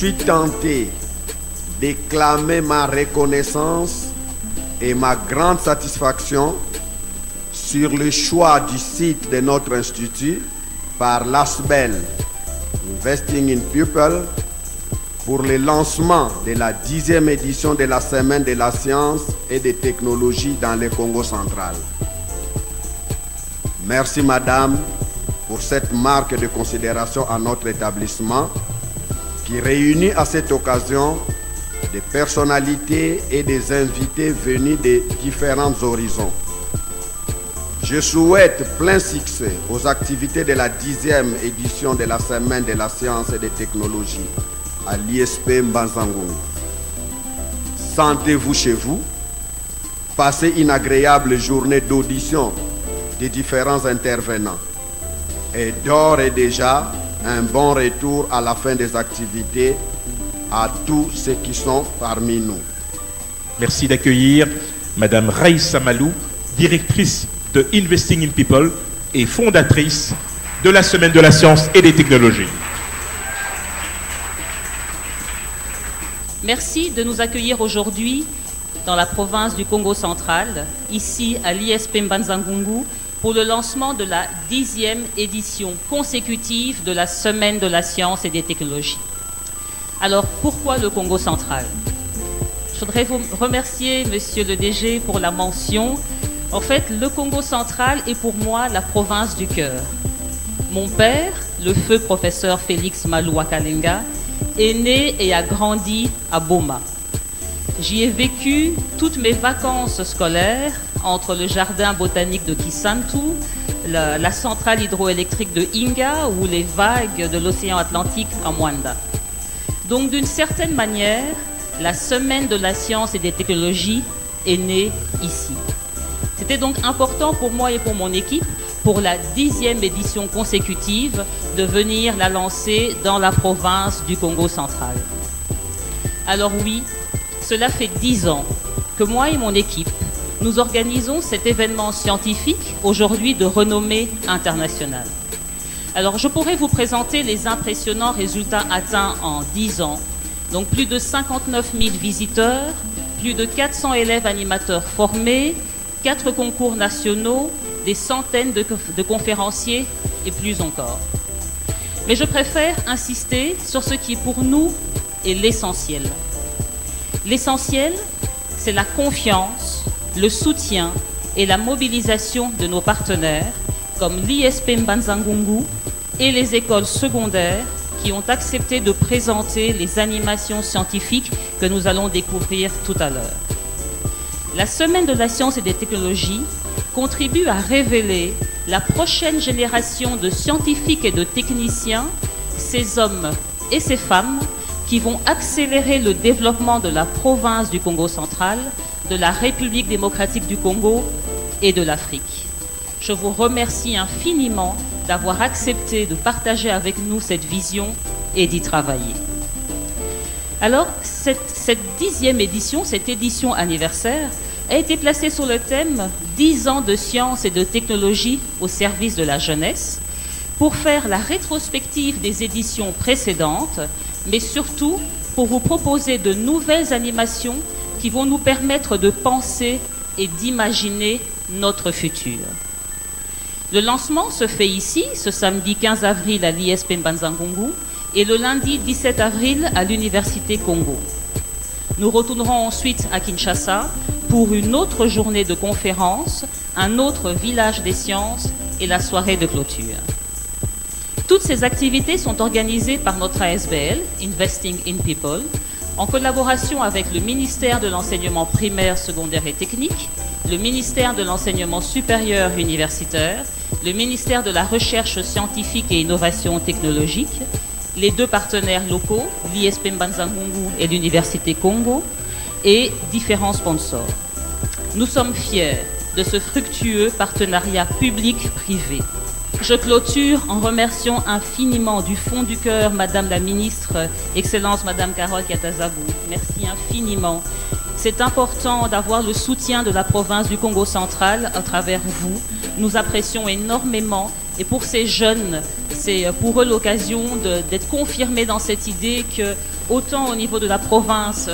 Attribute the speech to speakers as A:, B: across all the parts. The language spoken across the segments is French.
A: suis tenté d'exclamer ma reconnaissance et ma grande satisfaction sur le choix du site de notre institut par l'ASBEL, Investing in People, pour le lancement de la 10e édition de la Semaine de la Science et des Technologies dans le Congo central. Merci Madame pour cette marque de considération à notre établissement qui réunit à cette occasion des personnalités et des invités venus de différents horizons. Je souhaite plein succès aux activités de la 10e édition de la Semaine de la Science et des Technologies à l'ISP Mbanza-Ngungu. Sentez-vous chez vous, passez une agréable journée d'audition des différents intervenants et d'ores et déjà un bon retour à la fin des activités à tous ceux qui sont parmi nous.
B: Merci d'accueillir Madame Raïssa Malou, directrice de Investing in People et fondatrice de la Semaine de la Science et des Technologies.
C: Merci de nous accueillir aujourd'hui dans la province du Congo central, ici à l'ISP Mbanza-Ngungu, pour le lancement de la 10e édition consécutive de la Semaine de la Science et des Technologies. Alors, pourquoi le Congo central? Je voudrais vous remercier, Monsieur le DG, pour la mention. En fait, le Congo central est pour moi la province du cœur. Mon père, le feu professeur Félix Malou Wakalenga, est né et a grandi à Boma. J'y ai vécu toutes mes vacances scolaires entre le jardin botanique de Kisantu, la centrale hydroélectrique de Inga ou les vagues de l'océan Atlantique à Mwanda. Donc d'une certaine manière, la Semaine de la Science et des Technologies est née ici. C'était donc important pour moi et pour mon équipe, pour la 10e édition consécutive, de venir la lancer dans la province du Congo central. Alors oui, cela fait 10 ans que moi et mon équipe, nous organisons cet événement scientifique, aujourd'hui de renommée internationale. Alors je pourrais vous présenter les impressionnants résultats atteints en 10 ans. Donc plus de 59 000 visiteurs, plus de 400 élèves animateurs formés, 4 concours nationaux, des centaines de conférenciers et plus encore. Mais je préfère insister sur ce qui pour nous est l'essentiel. L'essentiel, c'est la confiance, le soutien et la mobilisation de nos partenaires comme l'ISP Mbanza-Ngungu et les écoles secondaires qui ont accepté de présenter les animations scientifiques que nous allons découvrir tout à l'heure. La Semaine de la Science et des Technologies contribue à révéler la prochaine génération de scientifiques et de techniciens, ces hommes et ces femmes qui vont accélérer le développement de la province du Congo central, de la République démocratique du Congo et de l'Afrique. Je vous remercie infiniment d'avoir accepté de partager avec nous cette vision et d'y travailler. Alors, cette 10e édition, cette édition anniversaire, a été placée sur le thème « 10 ans de science et de technologie au service de la jeunesse » pour faire la rétrospective des éditions précédentes, mais surtout pour vous proposer de nouvelles animations qui vont nous permettre de penser et d'imaginer notre futur. Le lancement se fait ici, ce samedi 15 avril à l'ISP Mbanza-Ngungu et le lundi 17 avril à l'Université Congo. Nous retournerons ensuite à Kinshasa pour une autre journée de conférence, un autre village des sciences et la soirée de clôture. Toutes ces activités sont organisées par notre ASBL, Investing in People, en collaboration avec le ministère de l'Enseignement primaire, secondaire et technique, le ministère de l'Enseignement supérieur universitaire, le ministère de la Recherche scientifique et innovation technologique, les 2 partenaires locaux, l'ISP Mbanza-Ngungu et l'Université Congo, et différents sponsors. Nous sommes fiers de ce fructueux partenariat public-privé. Je clôture en remerciant infiniment du fond du cœur Madame la Ministre, Excellence Madame Carole Katazabou. Merci infiniment. C'est important d'avoir le soutien de la province du Congo central à travers vous. Nous apprécions énormément Et pour ces jeunes, c'est pour eux l'occasion d'être confirmés dans cette idée que, autant au niveau de la province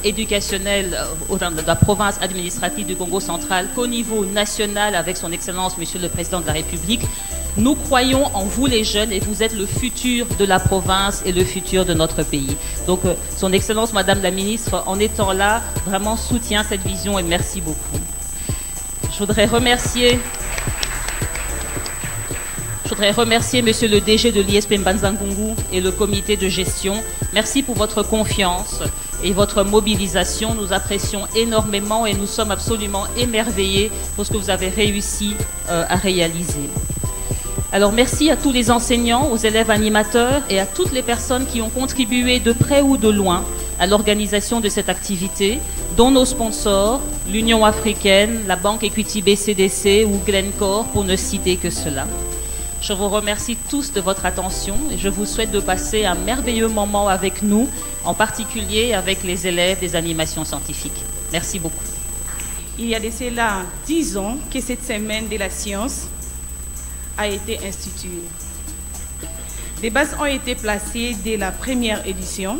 C: éducationnelle, de la province administrative du Congo central, qu'au niveau national, avec son Excellence, Monsieur le Président de la République, nous croyons en vous les jeunes et vous êtes le futur de la province et le futur de notre pays. Donc, son Excellence, Madame la Ministre, en étant là, vraiment soutient cette vision et merci beaucoup. Je voudrais remercier Monsieur le DG de l'ISP Mbanza-Ngungu et le comité de gestion. Merci pour votre confiance et votre mobilisation. Nous apprécions énormément et nous sommes absolument émerveillés pour ce que vous avez réussi à réaliser. Alors merci à tous les enseignants, aux élèves animateurs et à toutes les personnes qui ont contribué de près ou de loin à l'organisation de cette activité, dont nos sponsors, l'Union africaine, la Banque Equity BCDC ou Glencore, pour ne citer que cela. Je vous remercie tous de votre attention et je vous souhaite de passer un merveilleux moment avec nous, en particulier avec les élèves des animations scientifiques. Merci beaucoup.
D: Il y a de cela 10 ans que cette semaine de la science a été instituée. Des bases ont été placées dès la première édition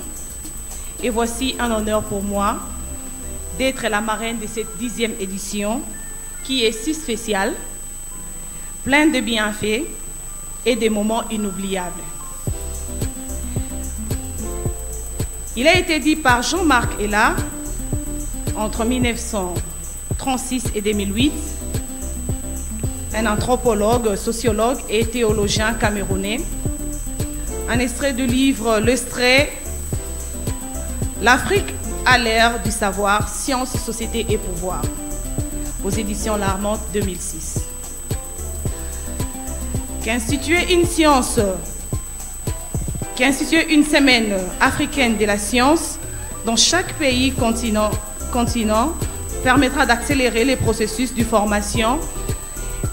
D: et voici un honneur pour moi d'être la marraine de cette 10e édition qui est si spéciale, pleine de bienfaits et des moments inoubliables. Il a été dit par Jean-Marc Ella, entre 1936 et 2008, un anthropologue, sociologue et théologien camerounais, un extrait du livre Le Strait, l'Afrique à l'ère du savoir, sciences, société et pouvoir, aux éditions L'Armante 2006. Qu'instituer une science, qu'instituer une semaine africaine de la science dans chaque pays continent permettra d'accélérer les processus de formation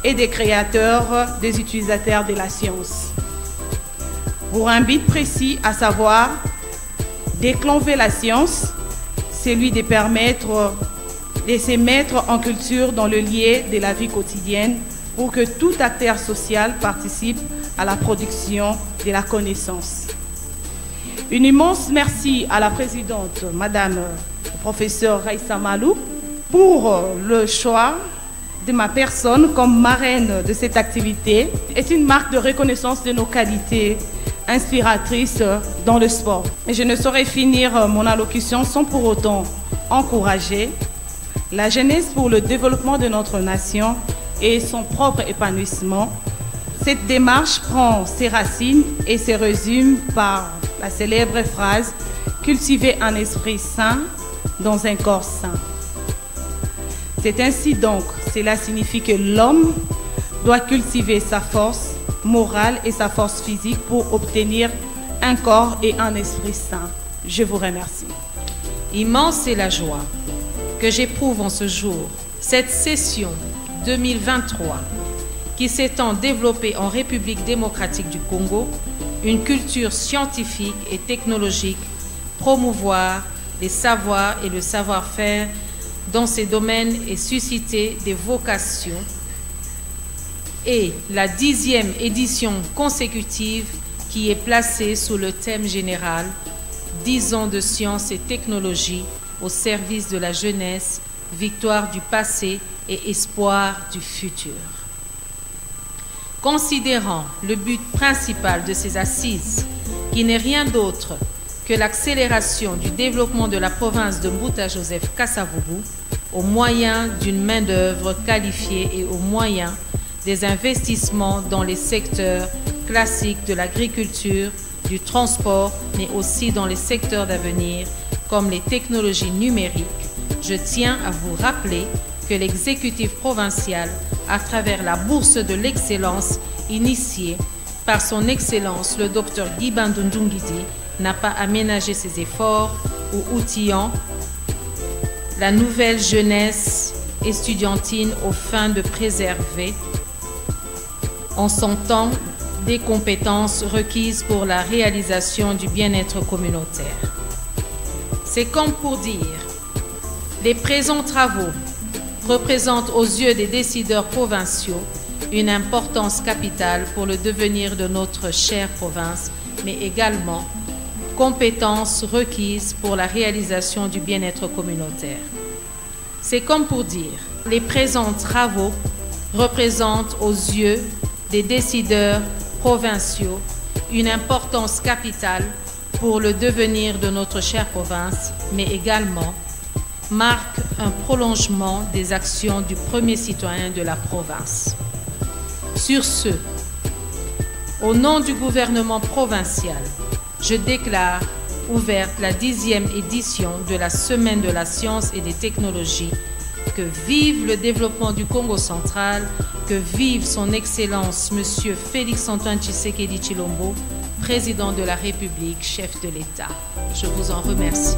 D: et des créateurs, des utilisateurs de la science. Pour un but précis, à savoir déclencher la science, c'est lui de permettre de se mettre en culture dans le lien de la vie quotidienne pour que tout acteur social participe à la production de la connaissance. Un immense merci à la présidente, Madame professeure Raissa Malou, pour le choix de ma personne comme marraine de cette activité. C'est une marque de reconnaissance de nos qualités inspiratrices dans le sport. Et je ne saurais finir mon allocution sans pour autant encourager la jeunesse pour le développement de notre nation et son propre épanouissement. Cette démarche prend ses racines et se résume par la célèbre phrase « Cultiver un esprit sain dans un corps sain ». C'est ainsi donc, cela signifie que l'homme doit cultiver sa force morale et sa force physique pour obtenir un corps et un esprit sain. Je vous remercie.
E: Immense est la joie que j'éprouve en ce jour, cette session 2023 qui s'étend développée en République démocratique du Congo, une culture scientifique et technologique, promouvoir les savoirs et le savoir-faire dans ces domaines et susciter des vocations, et la 10e édition consécutive qui est placée sous le thème général 10 ans de sciences et technologies au service de la jeunesse, victoire du passé et espoir du futur. Considérant le but principal de ces assises, qui n'est rien d'autre que l'accélération du développement de la province de Mbuta-Joseph Kasavubu au moyen d'une main-d'œuvre qualifiée et au moyen des investissements dans les secteurs classiques de l'agriculture, du transport, mais aussi dans les secteurs d'avenir comme les technologies numériques, je tiens à vous rappeler que l'exécutif provincial, à travers la bourse de l'excellence initiée par son Excellence le Dr Guy Bandundungidi, n'a pas aménagé ses efforts ou outillant la nouvelle jeunesse estudiantine aux fins de préserver en son temps des compétences requises pour la réalisation du bien-être communautaire. C'est comme pour dire, les présents travaux représentent aux yeux des décideurs provinciaux une importance capitale pour le devenir de notre chère province, mais également compétences requises pour la réalisation du bien-être communautaire. C'est comme pour dire, les présents travaux représentent aux yeux des décideurs provinciaux une importance capitale pour le devenir de notre chère province, mais également marquent un prolongement des actions du premier citoyen de la province. Sur ce, au nom du gouvernement provincial, je déclare ouverte la 10e édition de la Semaine de la science et des technologies. Que vive le développement du Congo central, que vive son Excellence Monsieur Félix-Antoine Tshisekedi Tshilombo, président de la République, chef de l'État. Je vous en remercie.